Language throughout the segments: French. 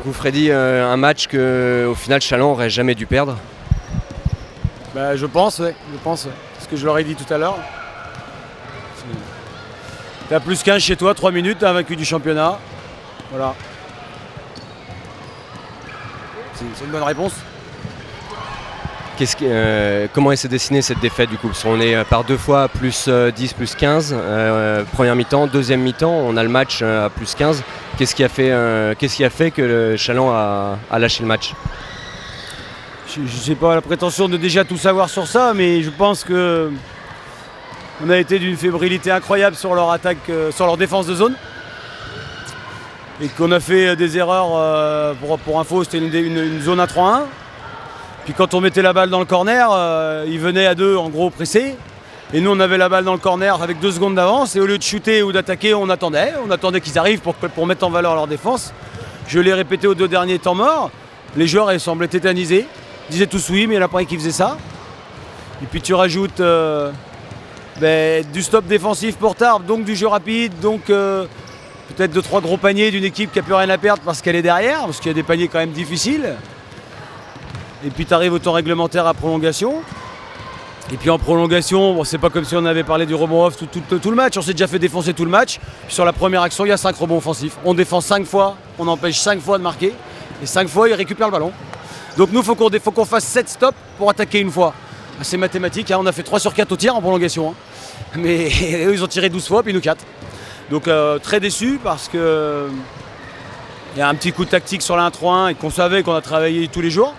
coup, Freddy, un match qu'au final Châlons aurait jamais dû perdre. Je pense, ouais. C'est ce que je leur ai dit tout à l'heure. T'as plus 15 chez toi, 3 minutes, t'as vaincu du championnat. Voilà. C'est une bonne réponse. Comment s'est dessinée cette défaite du coup? Parce qu'on est par 2 fois plus 10, plus 15, première mi-temps, deuxième mi-temps, on a le match à plus 15. Qu'est-ce qui a fait que le Châlons a lâché le match? Je n'ai pas la prétention de déjà tout savoir sur ça, mais je pense que on a été d'une fébrilité incroyable sur leur attaque, sur leur défense de zone. Et qu'on a fait des erreurs, pour info, c'était une zone à 3-1. Puis quand on mettait la balle dans le corner, ils venaient à 2 en gros pressés. Et nous on avait la balle dans le corner avec 2 secondes d'avance. Et au lieu de shooter ou d'attaquer, on attendait qu'ils arrivent pour mettre en valeur leur défense. Je l'ai répété aux 2 derniers temps morts. Les joueurs ils semblaient tétanisés. Ils disaient tous oui, mais il n'y en a pas qui faisait ça. Et puis tu rajoutes du stop défensif pour Tarbes, donc du jeu rapide, donc peut-être 2-3 gros paniers d'une équipe qui n'a plus rien à perdre parce qu'elle est derrière, parce qu'il y a des paniers quand même difficiles. Et puis tu arrives au temps réglementaire à prolongation. Et puis en prolongation, c'est pas comme si on avait parlé du rebond off tout le match, on s'est déjà fait défoncer tout le match. Puis sur la première action, il y a 5 rebonds offensifs. On défend 5 fois, on empêche 5 fois de marquer, et 5 fois ils récupèrent le ballon. Donc nous, faut qu'on fasse 7 stops pour attaquer une fois. C'est mathématique, on a fait 3 sur 4 au tir en prolongation. Mais eux, ils ont tiré 12 fois, puis nous 4. Donc très déçu parce que il y a un petit coup de tactique sur la 1-3-1 et qu'on savait qu'on a travaillé tous les jours.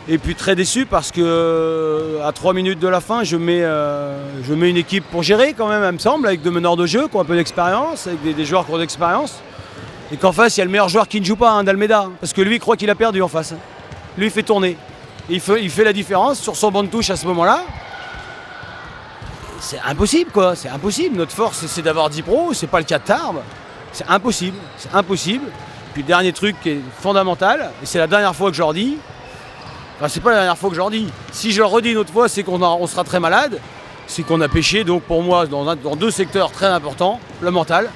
Et puis très déçu parce que à 3 minutes de la fin, je mets une équipe pour gérer quand même, il me semble, avec 2 meneurs de jeu qui ont un peu d'expérience, avec des joueurs qui ont d'expérience. Et qu'en face, il y a le meilleur joueur qui ne joue pas, D'Almeida, parce que lui, il croit qu'il a perdu en face. Lui, il fait tourner. Et il fait la différence sur son banc de touche à ce moment-là. C'est impossible, quoi. C'est impossible. Notre force, c'est d'avoir 10 pros. C'est pas le cas de Tarbes. C'est impossible. C'est impossible. Puis le dernier truc qui est fondamental, et c'est la dernière fois que je leur dis, enfin, c'est pas la dernière fois que je leur dis. Si je leur redis une autre fois, c'est qu'on sera très malade. C'est qu'on a pêché, donc pour moi, dans 2 secteurs très importants. Le mental.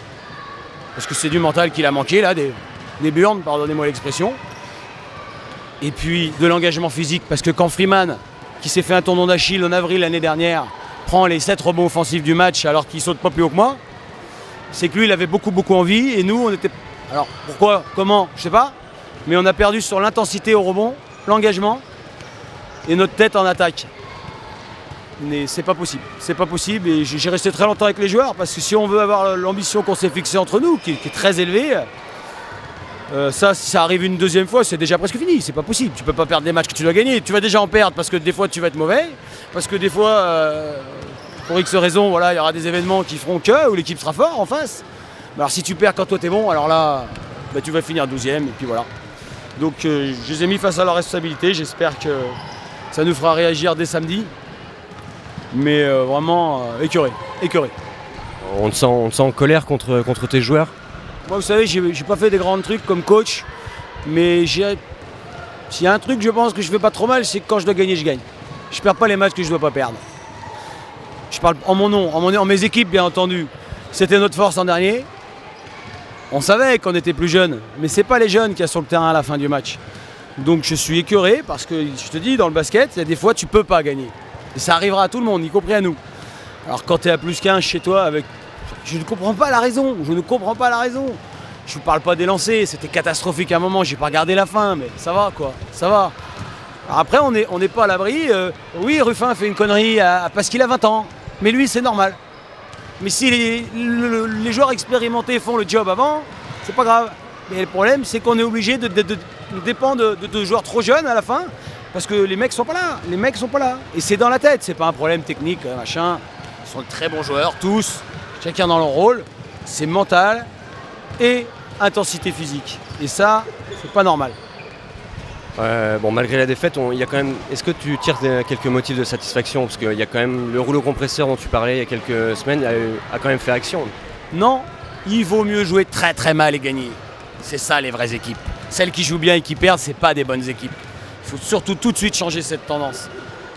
Parce que c'est du mental qu'il a manqué, là, des burnes, pardonnez-moi l'expression. Et puis de l'engagement physique, parce que quand Freeman, qui s'est fait un tendon d'Achille en avril l'année dernière, prend les 7 rebonds offensifs du match alors qu'il saute pas plus haut que moi, c'est que lui, il avait beaucoup envie, et nous, on était... Alors, pourquoi, comment, je sais pas, mais on a perdu sur l'intensité au rebond, l'engagement, et notre tête en attaque. Mais c'est pas possible, et j'ai resté très longtemps avec les joueurs, parce que si on veut avoir l'ambition qu'on s'est fixée entre nous, qui est très élevée, si ça arrive une deuxième fois, c'est déjà presque fini, c'est pas possible. Tu peux pas perdre des matchs que tu dois gagner, tu vas déjà en perdre parce que des fois tu vas être mauvais, parce que des fois, pour X raisons, voilà, il y aura des événements qui feront que, où l'équipe sera forte en face. Alors si tu perds quand toi t'es bon, alors là, tu vas finir 12e, et puis voilà. Donc je les ai mis face à leur responsabilité, j'espère que ça nous fera réagir dès samedi. Mais vraiment écœuré. On te sent en colère contre tes joueurs? Moi, vous savez, j'ai pas fait des grands trucs comme coach, mais s'il y a un truc, je pense que je fais pas trop mal, c'est que quand je dois gagner, je gagne. Je perds pas les matchs que je dois pas perdre. Je parle en mon nom, en mes équipes, bien entendu. C'était notre force en dernier. On savait qu'on était plus jeunes, mais c'est pas les jeunes qui sont sur le terrain à la fin du match. Donc je suis écœuré parce que, je te dis, dans le basket, il y a des fois, tu peux pas gagner. Et ça arrivera à tout le monde, y compris à nous. Alors quand tu es à plus 15 chez toi, je ne comprends pas la raison. Je ne parle pas des lancers, c'était catastrophique à un moment, j'ai pas regardé la fin, mais ça va quoi, ça va. Alors après on n'est pas à l'abri. Oui, Ruffin fait une connerie parce qu'il a 20 ans, mais lui c'est normal. Mais si les joueurs expérimentés font le job avant, c'est pas grave. Mais le problème c'est qu'on est obligé de dépendre de joueurs trop jeunes à la fin. Parce que les mecs sont pas là, Et c'est dans la tête, c'est pas un problème technique, machin. Ils sont de très bons joueurs, tous, chacun dans leur rôle. C'est mental et intensité physique. Et ça, c'est pas normal. Malgré la défaite, il y a quand même... Est-ce que tu tires quelques motifs de satisfaction? Parce qu'il y a quand même le rouleau compresseur dont tu parlais il y a quelques semaines, a quand même fait action. Non, il vaut mieux jouer très très mal et gagner. C'est ça les vraies équipes. Celles qui jouent bien et qui perdent, c'est pas des bonnes équipes. Il faut surtout tout de suite changer cette tendance.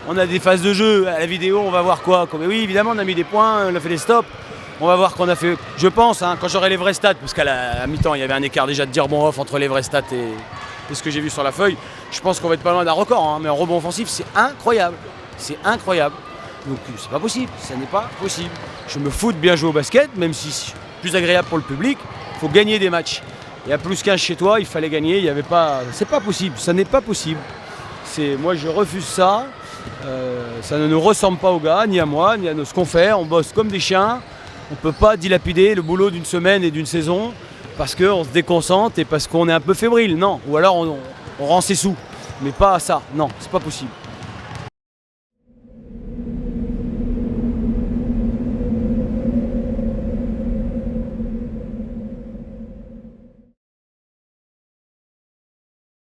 On a des phases de jeu, à la vidéo on va voir quoi. Oui évidemment on a mis des points, on a fait des stops, On va voir qu'on a fait, je pense, hein, quand j'aurai les vrais stats, parce qu'à la mi-temps, il y avait un écart déjà de dire bon off entre les vrais stats et ce que j'ai vu sur la feuille. Je pense qu'on va être pas loin d'un record, hein, mais en rebond offensif, c'est incroyable. C'est incroyable. Donc c'est pas possible, ça n'est pas possible. Je me fous de bien jouer au basket, même si c'est plus agréable pour le public, il faut gagner des matchs. Il y a plus 15 chez toi, il fallait gagner, il y avait pas. C'est pas possible, ça n'est pas possible. Moi je refuse ça. Ça ne nous ressemble pas aux gars, ni à moi, ni à ce qu'on fait. On bosse comme des chiens. On ne peut pas dilapider le boulot d'une semaine et d'une saison parce qu'on se déconcentre et parce qu'on est un peu fébrile. Non. Ou alors on rend ses sous. Mais pas ça. Non, c'est pas possible.